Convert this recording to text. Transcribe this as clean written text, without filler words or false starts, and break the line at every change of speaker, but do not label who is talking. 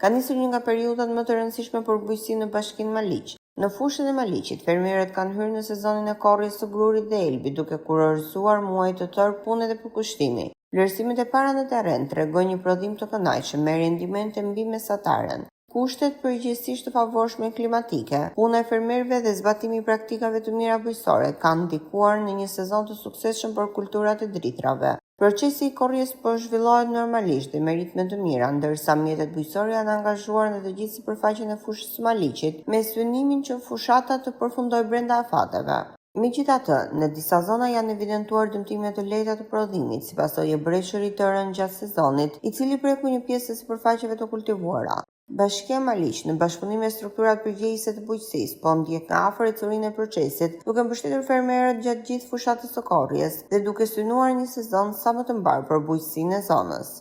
Ka nisur një nga periudhat më të rëndësishme për bujqësi në Bashkinë Maliq. Në fushën e Maliqit, fermerët kanë hyrë në sezonin e korrjes së grurit dhe elbit, duke kurorëzuar muaj të tërë pune dhe përkushtimi. Vlerësimet e para në terren tregojnë një prodhim të kënaqshëm me rendimente mbi mesataren. Kushtet përgjithsisht të favorshme klimatike, puna e fermerëve dhe zbatimi i praktikave të mira bujqësore kanë ndikuar në një sezon të suksesshëm për kulturat e dritrave. Procesi i korrjes po zhvillohet normalisht dhe me ritme të mira, ndërsa mjetet bujqësore janë angazhuar në të gjithë sipërfaqen e fushës së Maliqit, me synimin që fushata të përfundojë brenda afateve. Megjithatë, në disa zona janë evidentuar dëmtime të lehta të prodhimit, si pasojë e breshërit të rënë gjatë sezonit, i cili preku një pjesë të sipërfaqeve të kultivuara. Bashkia e Maliq, në bashkëpunim me strukturat përgjegjëse të bujqësisë, po ndjek nga afër ecurinë e procesit, duke mbështetur fermerët gjatë gjithë fushatës së korrjes dhe duke synuar një sezon sa më të mbar për bujqësinë e zonës.